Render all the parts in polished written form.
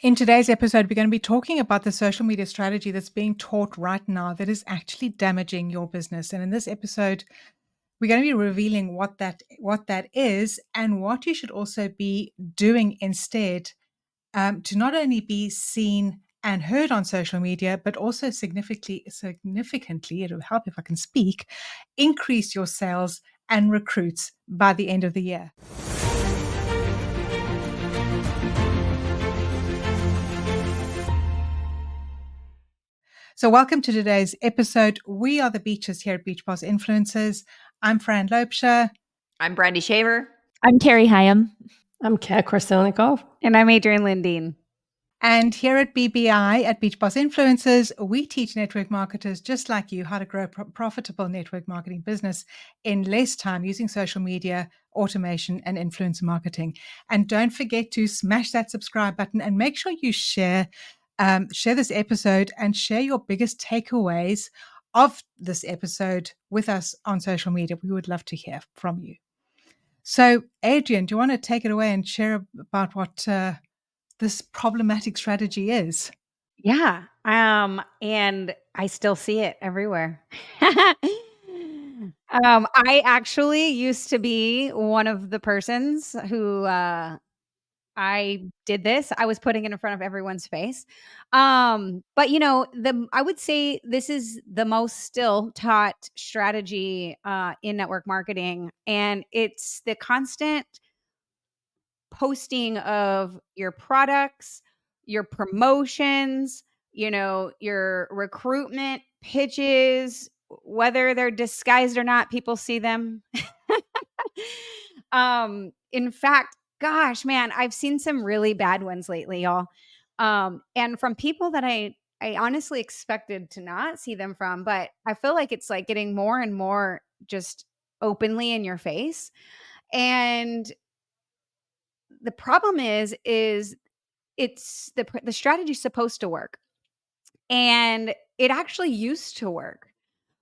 In today's episode, we're going to be talking about the social media strategy that's being taught right now that is actually damaging your business. And in this episode, we're going to be revealing what that is and what you should also be doing instead to not only be seen and heard on social media, but also significantly, it'll help if I can speak, increase your sales and recruits by the end of the year. So welcome to today's episode. We are the Beaches here at Beach Boss Influencers. I'm Fran Lopesha. I'm Brandy Shaver. I'm Carrie Hyam. I'm Kat Krasilnikov. And I'm Adrienne Lindeen. And here at BBI, at Beach Boss Influencers, we teach network marketers just like you how to grow a profitable network marketing business in less time using social media, automation, and influencer marketing. And don't forget to smash that subscribe button and make sure you share this episode and share your biggest takeaways of this episode with us on social media. We would love to hear from you. So, Adrienne, do you want to take it away and share about what this problematic strategy is? Yeah. And I still see it everywhere. I actually used to be one of the persons who I did this. I was putting it in front of everyone's face. But I would say this is the most still taught strategy in network marketing. And it's the constant posting of your products, your promotions, your recruitment pitches, whether they're disguised or not, people see them. In fact, gosh, man, I've seen some really bad ones lately, y'all. And from people that I honestly expected to not see them from, but I feel like it's like getting more and more just openly in your face. And the problem is it's the strategy's supposed to work. And it actually used to work.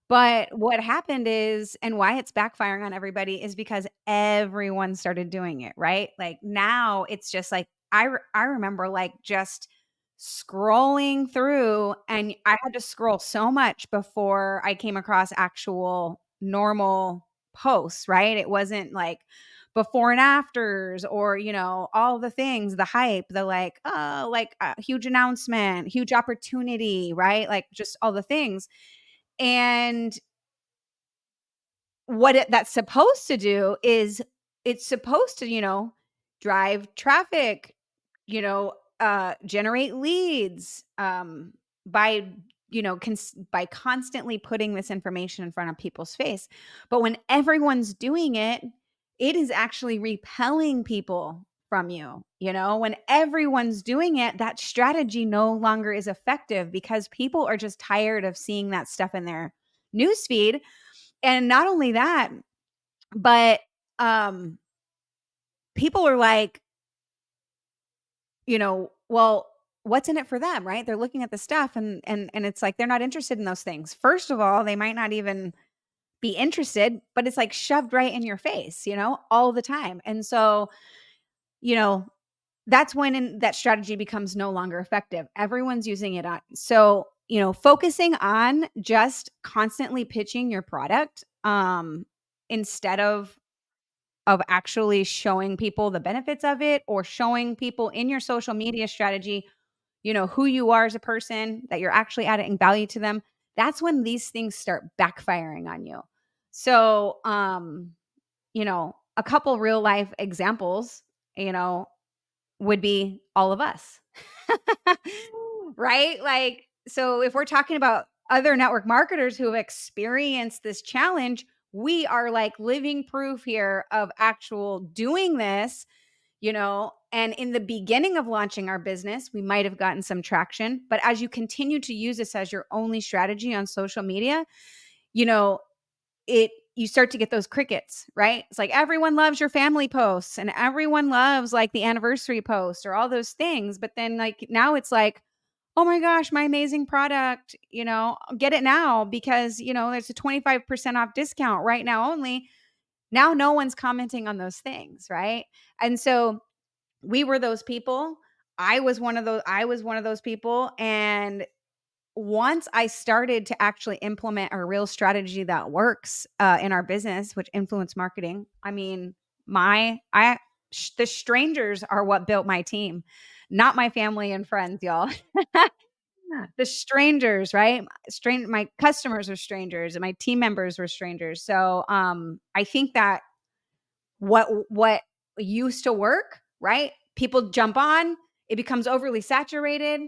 But what happened is, and why it's backfiring on everybody, is because everyone started doing it, right? Like now it's just like, I remember like just scrolling through, and I had to scroll so much before I came across actual normal posts, right? It wasn't like before and afters or, all the things, the hype, the like, oh, like a huge announcement, huge opportunity, right? Like just all the things. And what that's supposed to do is it's supposed to, drive traffic, generate leads, by, by constantly putting this information in front of people's face. But when everyone's doing it, it is actually repelling people from you. When everyone's doing it, that strategy no longer is effective because people are just tired of seeing that stuff in their newsfeed. And not only that, but people are like, well, what's in it for them, right? They're looking at the stuff and it's like they're not interested in those things. First of all, they might not even be interested, but it's like shoved right in your face, all the time. And so, that's when that strategy becomes no longer effective. Everyone's using it on. So, focusing on just constantly pitching your product instead of actually showing people the benefits of it or showing people in your social media strategy, who you are as a person, that you're actually adding value to them. That's when these things start backfiring on you. So, a couple real life examples, would be all of us, right? Like, so if we're talking about other network marketers who have experienced this challenge, we are like living proof here of actual doing this, and in the beginning of launching our business, we might have gotten some traction, but as you continue to use this as your only strategy on social media, you start to get those crickets, right? It's like everyone loves your family posts and everyone loves like the anniversary post or all those things. But then like now it's like, oh my gosh, my amazing product, get it now because, there's a 25% off discount right now only. Now no one's commenting on those things, right? And so we were those people. I was one of those people, and once I started to actually implement a real strategy that works in our business, which influence marketing, I mean, the strangers are what built my team, not my family and friends, y'all. The strangers, right? My customers are strangers, and my team members were strangers. So I think that what used to work, right? People jump on, it becomes overly saturated.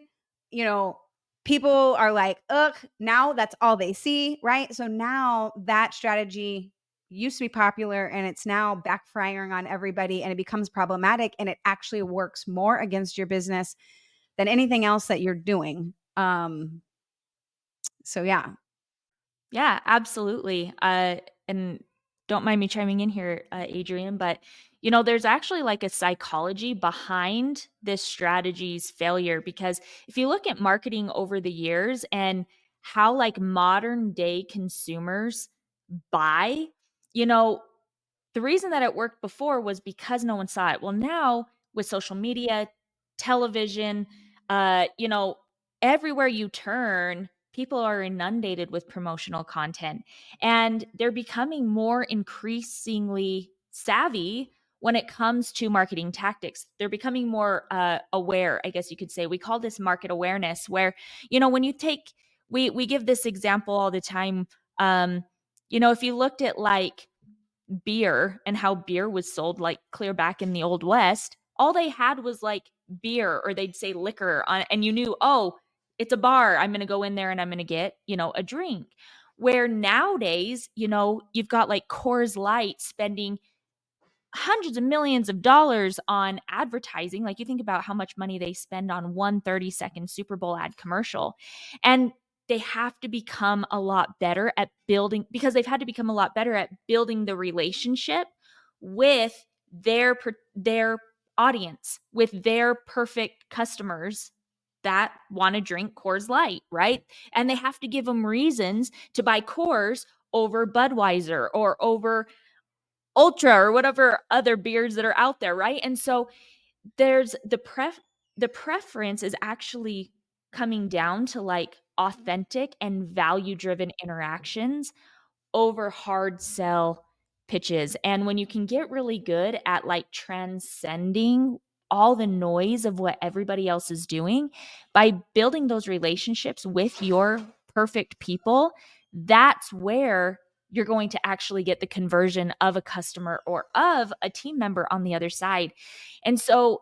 You know, people are like, ugh, now that's all they see, right? So now that strategy used to be popular and it's now backfiring on everybody and it becomes problematic and it actually works more against your business than anything else that you're doing. So yeah. Yeah, absolutely. And don't mind me chiming in here, Adrian, but there's actually like a psychology behind this strategy's failure because if you look at marketing over the years and how like modern day consumers buy, you know, the reason that it worked before was because no one saw it. Well, now with social media, television, everywhere you turn, people are inundated with promotional content and they're becoming more increasingly savvy when it comes to marketing tactics. They're becoming more aware, I guess you could say. We call this market awareness, where, when you take, we give this example all the time. If you looked at like beer and how beer was sold like clear back in the old west, all they had was like beer, or they'd say liquor on, and you knew, oh, it's a bar, I'm going to go in there and I'm going to get a drink. Where nowadays, you've got like Coors Light spending hundreds of millions of dollars on advertising. Like, you think about how much money they spend on one 30-second Super Bowl ad commercial. And they have to become a lot better at building, because they've had to become a lot better at building the relationship with their audience, with their perfect customers that want to drink Coors Light, right? And they have to give them reasons to buy Coors over Budweiser or over Ultra or whatever other beers that are out there, right? And so there's the preference is actually coming down to like authentic and value driven interactions over hard sell pitches. And when you can get really good at like transcending all the noise of what everybody else is doing by building those relationships with your perfect people, that's where you're going to actually get the conversion of a customer or of a team member on the other side. And so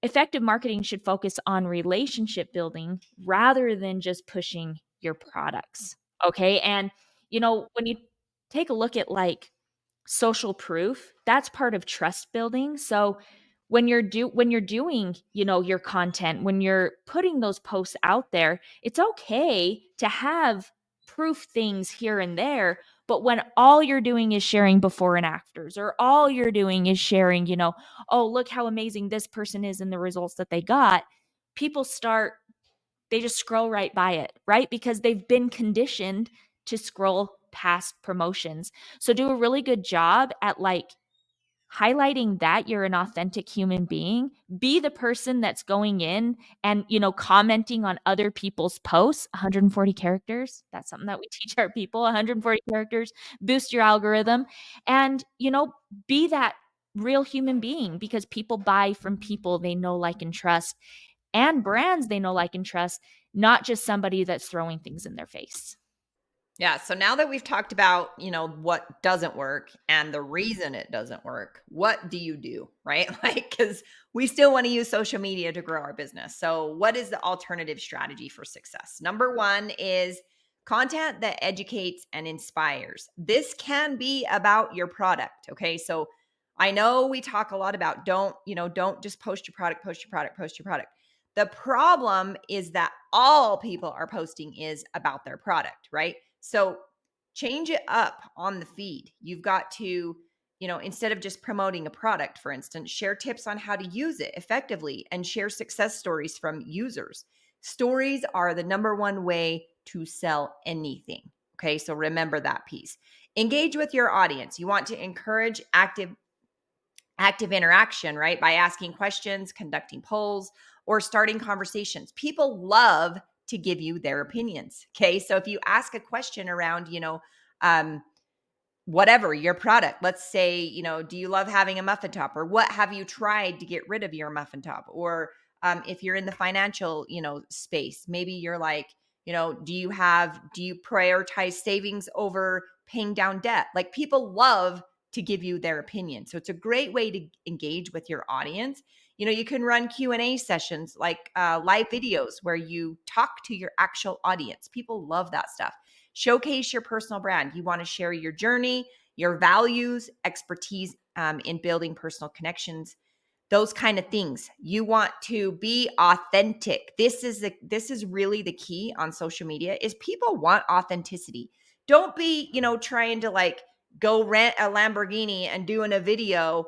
effective marketing should focus on relationship building rather than just pushing your products. Okay. And, when you take a look at like social proof, that's part of trust building. So when you're doing, your content, when you're putting those posts out there, it's okay to have proof things here and there. But when all you're doing is sharing before and afters, or all you're doing is sharing, oh, look how amazing this person is and the results that they got, people they just scroll right by it, right? Because they've been conditioned to scroll past promotions. So do a really good job at like highlighting that you're an authentic human being. Be the person that's going in and, commenting on other people's posts. 140 characters. That's something that we teach our people. 140 characters, boost your algorithm. And, be that real human being, because people buy from people they know, like, and trust, and brands they know, like, and trust, not just somebody that's throwing things in their face. Yeah. So now that we've talked about, what doesn't work and the reason it doesn't work, what do you do, right? Like, because we still want to use social media to grow our business. So what is the alternative strategy for success? Number one is content that educates and inspires. This can be about your product. Okay. So I know we talk a lot about don't just post your product, post your product, post your product. The problem is that all people are posting is about their product, right? So change it up on the feed. You've got to, instead of just promoting a product, for instance, share tips on how to use it effectively and share success stories from users. Stories are the number one way to sell anything. Okay, so remember that piece. Engage with your audience. You want to encourage active interaction, right? By asking questions, conducting polls, or starting conversations. People love to give you their opinions. Okay. So if you ask a question around, whatever your product, let's say, do you love having a muffin top, or what have you tried to get rid of your muffin top? Or if you're in the financial, space, maybe you're like, do you prioritize savings over paying down debt? Like, people love to give you their opinion. So it's a great way to engage with your audience. You can run Q&A sessions, like live videos where you talk to your actual audience. People love that stuff. Showcase your personal brand. You want to share your journey, your values, expertise in building personal connections, those kind of things. You want to be authentic. This is really the key on social media, is people want authenticity. Don't be, trying to like go rent a Lamborghini and doing a video,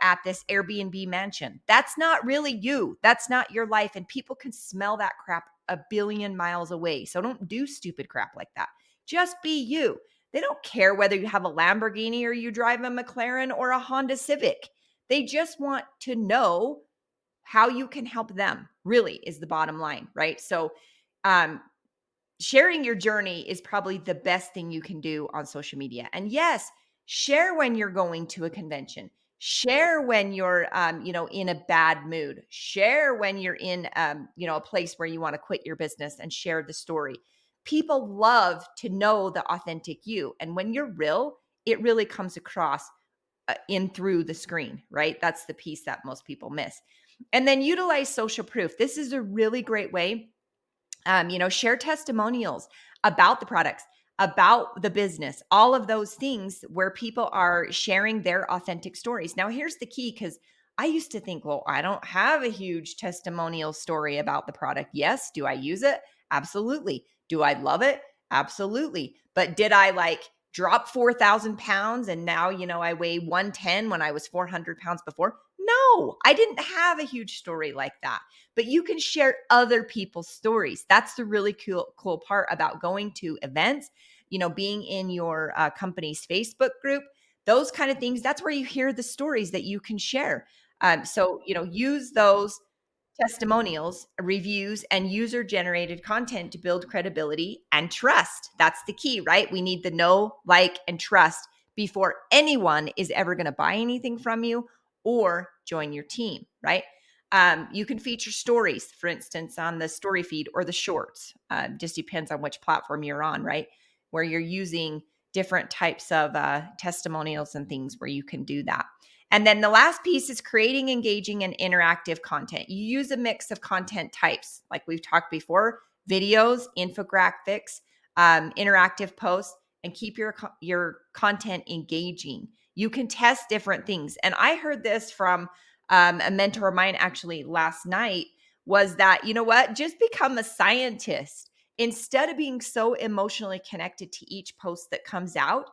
at this Airbnb mansion. That's not really you. That's not your life. And people can smell that crap a billion miles away. So don't do stupid crap like that. Just be you. They don't care whether you have a Lamborghini or you drive a McLaren or a Honda Civic. They just want to know how you can help them, really, is the bottom line, right? So sharing your journey is probably the best thing you can do on social media. And yes, share when you're going to a convention. Share when you're, in a bad mood. Share when you're in, a place where you want to quit your business, and share the story. People love to know the authentic you. And when you're real, it really comes across in through the screen, right? That's the piece that most people miss. And then utilize social proof. This is a really great way. Share testimonials about the products, about the business, all of those things where people are sharing their authentic stories. Now, here's the key, because I used to think, well, I don't have a huge testimonial story about the product. Yes. Do I use it? Absolutely. Do I love it? Absolutely. But did I drop 4,000 pounds and now, I weigh 110 when I was 400 pounds before? No, I didn't have a huge story like that. But you can share other people's stories. That's the really cool part about going to events, being in your company's Facebook group, those kind of things. That's where you hear the stories that you can share. So, use those testimonials, reviews, and user-generated content to build credibility and trust. That's the key, right? We need the know, like, and trust before anyone is ever going to buy anything from you or join your team, right? You can feature stories, for instance, on the story feed or the shorts. Just depends on which platform you're on, right? Where you're using different types of testimonials and things where you can do that. And then the last piece is creating engaging and interactive content. You use a mix of content types, like we've talked before: videos, infographics, interactive posts, and keep your content engaging. You can test different things. And I heard this from a mentor of mine actually last night, was that, just become a scientist. Instead of being so emotionally connected to each post that comes out,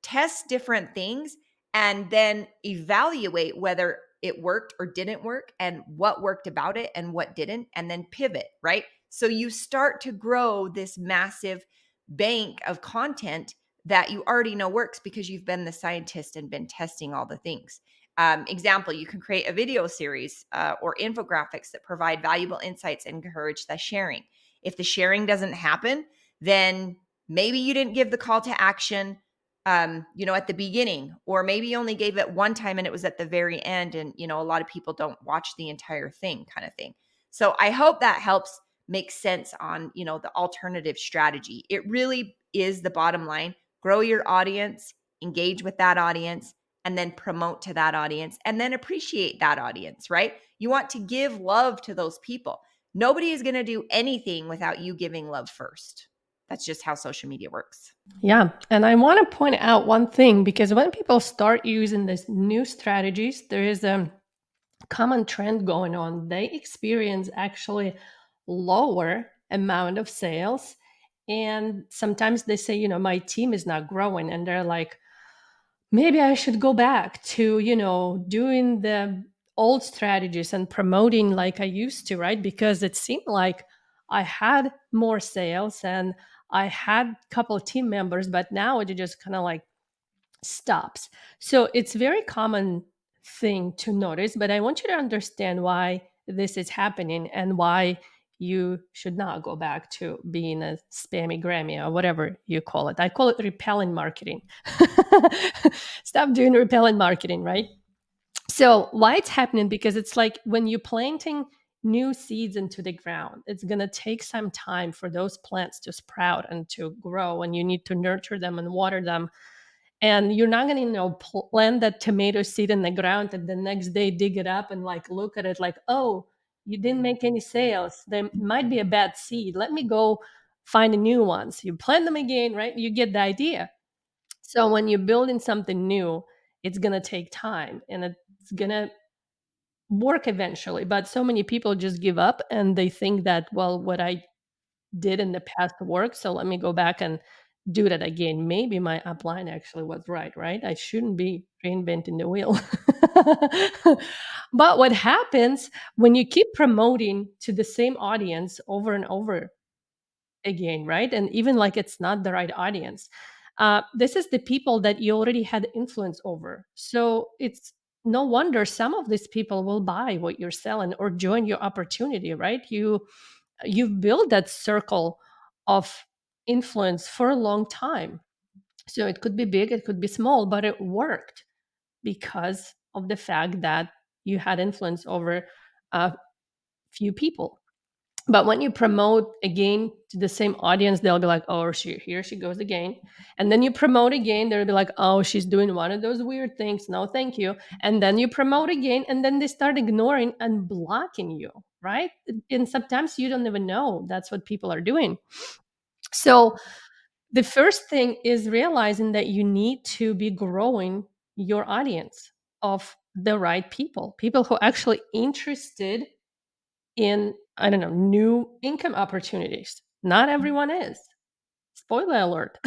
test different things and then evaluate whether it worked or didn't work, and what worked about it and what didn't, and then pivot, right? So you start to grow this massive bank of content that you already know works, because you've been the scientist and been testing all the things. Example, you can create a video series or infographics that provide valuable insights and encourage the sharing. If the sharing doesn't happen, then maybe you didn't give the call to action at the beginning, or maybe you only gave it one time and it was at the very end, and a lot of people don't watch the entire thing, kind of thing. So I hope that helps make sense on the alternative strategy. It really is the bottom line: grow your audience, engage with that audience, and then promote to that audience, and then appreciate that audience, right? You want to give love to those people. Nobody is going to do anything without you giving love first. That's just how social media works. Yeah. And I want to point out one thing, because when people start using these new strategies, there is a common trend going on. They experience actually lower amount of sales. And sometimes they say, my team is not growing. And they're like, maybe I should go back to, doing the old strategies and promoting like I used to, right? Because it seemed like I had more sales and I had a couple of team members, but now it just kind of like stops. So it's very common thing to notice, but I want you to understand why this is happening and why you should not go back to being a spammy Grammy or whatever you call it. I call it repellent marketing. Stop doing repellent marketing, right? So why it's happening? Because it's like when you're planting new seeds into the ground, it's going to take some time for those plants to sprout and to grow, and you need to nurture them and water them. And you're not going to, plant that tomato seed in the ground and the next day dig it up and like look at it like, oh, you didn't make any sales. There might be a bad seed. Let me go find a new one. So you plant them again, right? You get the idea. So when you're building something new, it's going to take time and it's going to work eventually. But so many people just give up and they think that, well, what I did in the past worked, so let me go back and do that again. Maybe my upline actually was right? I shouldn't be reinventing the wheel. But what happens when you keep promoting to the same audience over and over again, right? And even like it's not the right audience. This is the people that you already had influence over. So it's no wonder some of these people will buy what you're selling or join your opportunity, right? You've built that circle of influence for a long time. So it could be big, it could be small, but it worked because of the fact that you had influence over a few people. But when you promote again to the same audience, they'll be like, oh, here she goes again. And then you promote again, they'll be like, oh, she's doing one of those weird things. No, thank you. And then you promote again, and then they start ignoring and blocking you, right? And sometimes you don't even know that's what people are doing. So the first thing is realizing that you need to be growing your audience of the right people who are actually interested in, I don't know, new income opportunities. Not everyone is. Spoiler alert.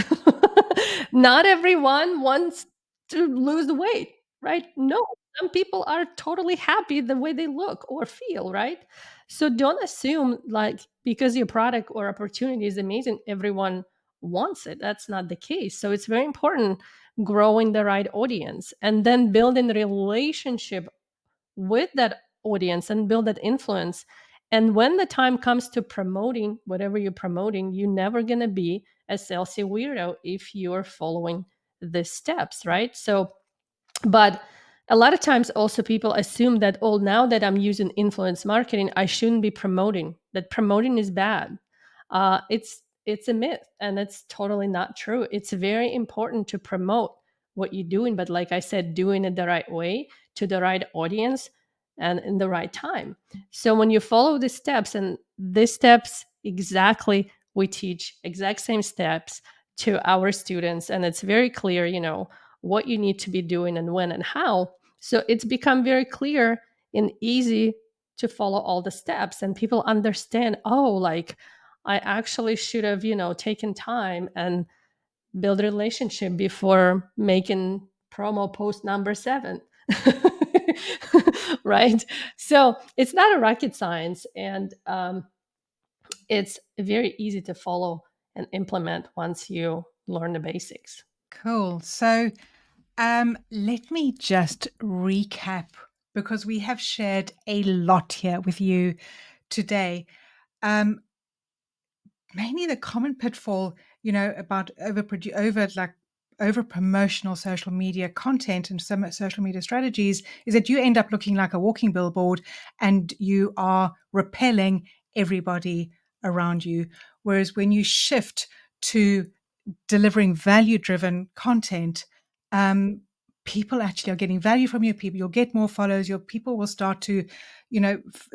Not everyone wants to lose weight, right? No, some people are totally happy the way they look or feel, right? So don't assume like because your product or opportunity is amazing, everyone wants it. That's not the case. So it's very important growing the right audience and then building relationship with that audience and build that influence. And when the time comes to promoting whatever you're promoting, you're never going to be a salesy weirdo if you're following the steps, right? So, but a lot of times also people assume that, oh, now that I'm using influence marketing, I shouldn't be promoting, that promoting is bad. It's a myth and it's totally not true. It's very important to promote what you're doing, but like I said, doing it the right way to the right audience and in the right time. So when you follow the steps, and these steps exactly, we teach exact same steps to our students, and it's very clear, what you need to be doing and when and how. So it's become very clear and easy to follow all the steps, and people understand, oh, like I actually should have, taken time and build a relationship before making promo post number 7. Right? So it's not a rocket science, and it's very easy to follow and implement once you learn the basics. Cool. So let me just recap because we have shared a lot here with you today. Mainly the common pitfall, about over promotional social media content and some social media strategies is that you end up looking like a walking billboard and you are repelling everybody around you. Whereas when you shift to delivering value-driven content, people actually are getting value from your people. You'll get more followers. Your people will start to,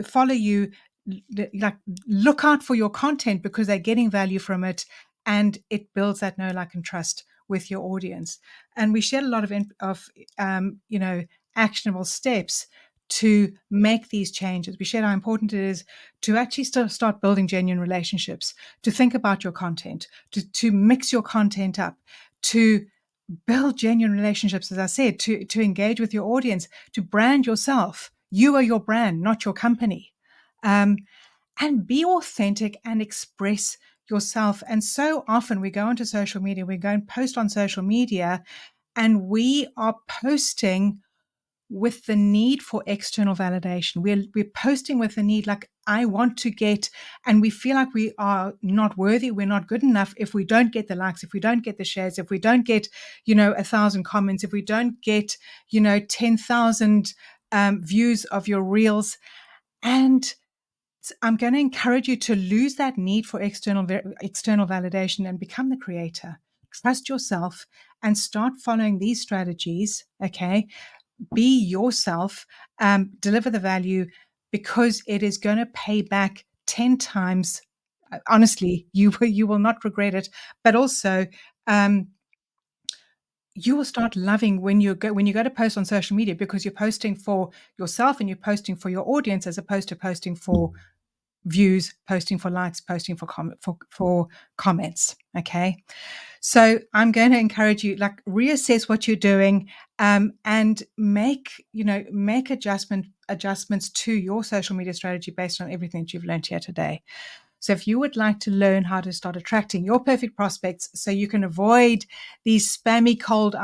follow you, like look out for your content because they're getting value from it, and it builds that know, like, and trust with your audience. And we shared a lot of actionable steps to make these changes. We shared how important it is to actually start building genuine relationships, to think about your content, to mix your content up, to build genuine relationships, as I said, to engage with your audience, to brand yourself. You are your brand, not your company. And be authentic and express yourself. And so often we go onto social media, we go and post on social media, and we are posting with the need for external validation. We're posting with the need, like, I want to get, and we feel like we are not worthy, we're not good enough if we don't get the likes, if we don't get the shares, if we don't get, 1,000 comments, if we don't get, 10,000 views of your reels. And I'm going to encourage you to lose that need for external validation and become the creator. Trust yourself and start following these strategies. Okay, be yourself, deliver the value, because it is going to pay back 10 times. Honestly, you will not regret it. But also, you will start loving when you go to post on social media, because you're posting for yourself and you're posting for your audience, as opposed to posting for views, posting for likes, posting for comments. Okay, so I'm going to encourage you, like, reassess what you're doing, and make adjustments to your social media strategy based on everything that you've learned here today. So if you would like to learn how to start attracting your perfect prospects so you can avoid these spammy cold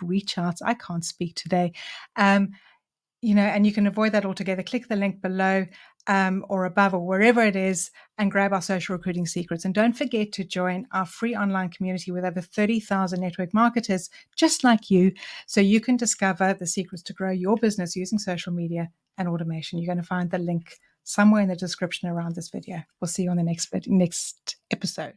reach outs, I can't speak today, and you can avoid that altogether, click the link below, or above, or wherever it is, and grab our social recruiting secrets. And don't forget to join our free online community with over 30,000 network marketers just like you, so you can discover the secrets to grow your business using social media and automation. You're going to find the link somewhere in the description around this video. We'll see you on the next episode.